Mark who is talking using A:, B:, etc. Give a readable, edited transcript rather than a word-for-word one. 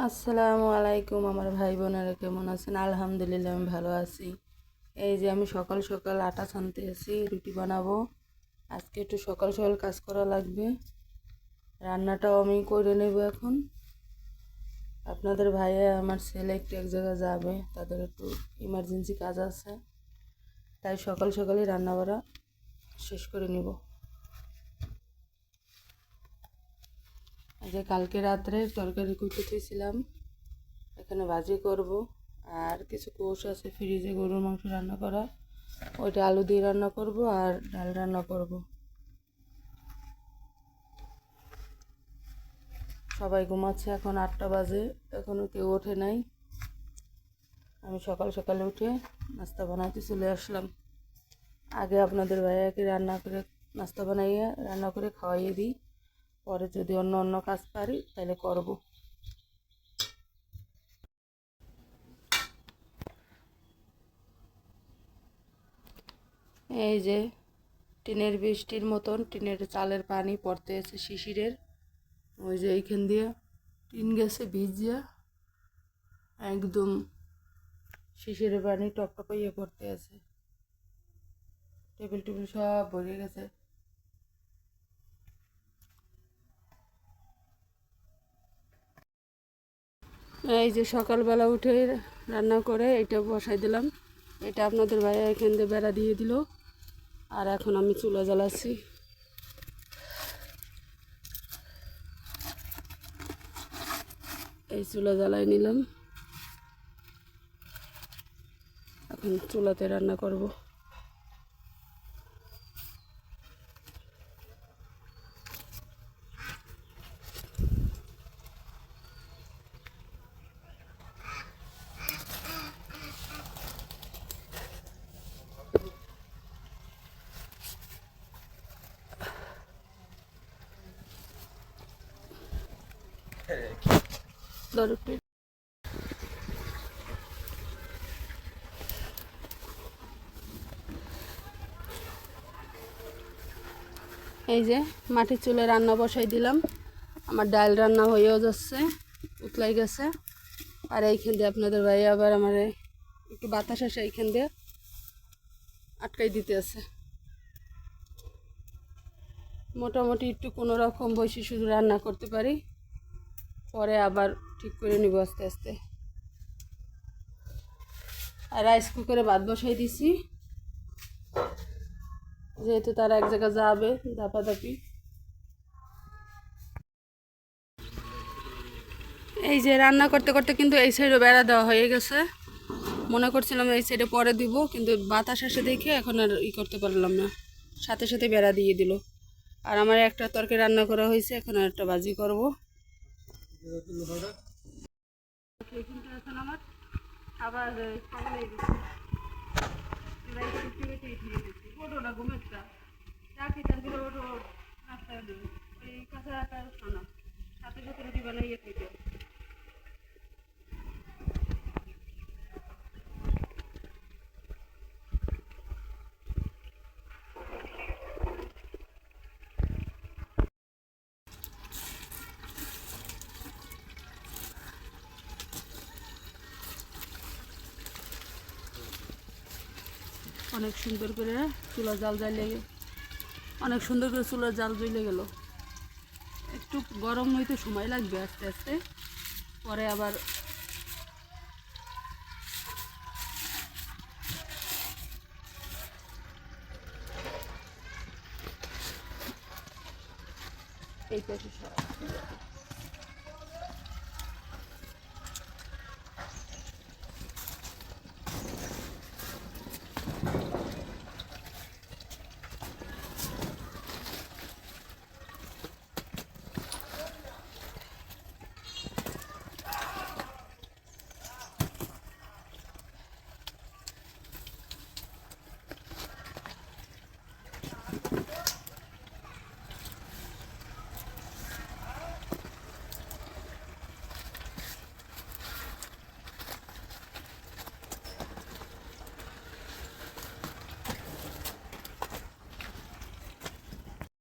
A: আসসালামু আলাইকুম আমার ভাই বোনেরা কেমন আছেন? আলহামদুলিল্লাহ আমি ভালো আছি। এই যে আমি সকাল সকাল আটা ছানতে আছি, রুটি বানাবো। আজকে একটু সকাল সকাল কাজ করা লাগবে। রান্নাটাও আমি করে নেব এখন। আপনাদের ভাইয়া আমার ছেলে একটু এক জায়গায় যাবে, তাদের একটু ইমার্জেন্সি কাজ আছে, তাই সকাল সকালই রান্না বাড়া শেষ করে নিব। এই যে কালকে রাত্রে তরকারি কুটেছিলাম, এখানে ভাজি করব। আর কিছু কোষ আছে ফ্রিজে, গরুর মাংস রান্না করা, ওইটা আলু দিয়ে রান্না করব আর ডাল রান্না করব। সবাই ঘুমাচ্ছে, এখন 8টা বাজে, এখনও কেউ ওঠে নাই। আমি সকাল সকালে উঠে নাস্তা বানাতে চলে আসলাম। আগে আপনাদের ভাইয়াকে নাস্তা বানাইয়ে রান্না করে খাওয়াইয়ে দিই, পরে যদি অন্য অন্য কাজ পারি তাহলে করব। এই যে টিনের বৃষ্টির মতন টিনের চালের পানি পড়তে আছে শিশিরের, ওই যে এইখান দিয়ে টিন গেছে ভিজিয়া, একদম শিশিরের পানি টপটপ ইয়ে পড়তে আছে, টেবিল টেবিল সব ভরে গেছে। এই যে সকালবেলা উঠে রান্না করে এটা বসাই দিলাম, এটা আপনাদের ভাইয়া এখান দিয়ে বেড়া দিয়ে দিল। আর এখন আমি চুলা জ্বালাচ্ছি। এই চুলা জ্বালাই নিলাম, এখন চুলাতে রান্না করব। এই যে মাটির চুলে রান্না বসাই দিলাম, আমার ডাল রান্না হয়েও যাচ্ছে, উতলাই গেছে। আর এইখান দিয়ে আপনাদের ভাই আবার আমার একটু বাতাস আসে, এইখান দিয়ে আটকাই দিতে আছে। মোটামুটি একটু কোনো রকম বসে শুধু রান্না করতে পারি, পরে আবার ঠিক করে নিব আস্তে আস্তে। আর রাইস কুকারে ভাত বসাই দিছি, যেহেতু তারা এক জায়গায় যাবে দাপাদাপি। এই যে রান্না করতে করতে কিন্তু এই সাইডে বেড়া দেওয়া হয়ে গেছে, মনে করছিলাম এই সাইডে পরে দিব, কিন্তু বাতাস আসে দেখে এখন আর করতে পারলাম না, সাথে সাথে বেড়া দিয়ে দিল। আর আমার একটা তরকারি রান্না করা হয়েছে, এখন আর একটা ভাজি করবো। এখন আমার আবার চাকরি তারপরে ওটো নাস্তা দিই, এই কাঁচা শোনা সাথে সাথে রুটি বানাইয়ে খেতে। অনেক সুন্দর করে চুলা জাল জ্বালিয়ে, অনেক সুন্দর করে চুলার জাল জ্বলে গেল। একটু গরম হইতে সময় লাগবে আস্তে আস্তে, পরে আবার এই পাশে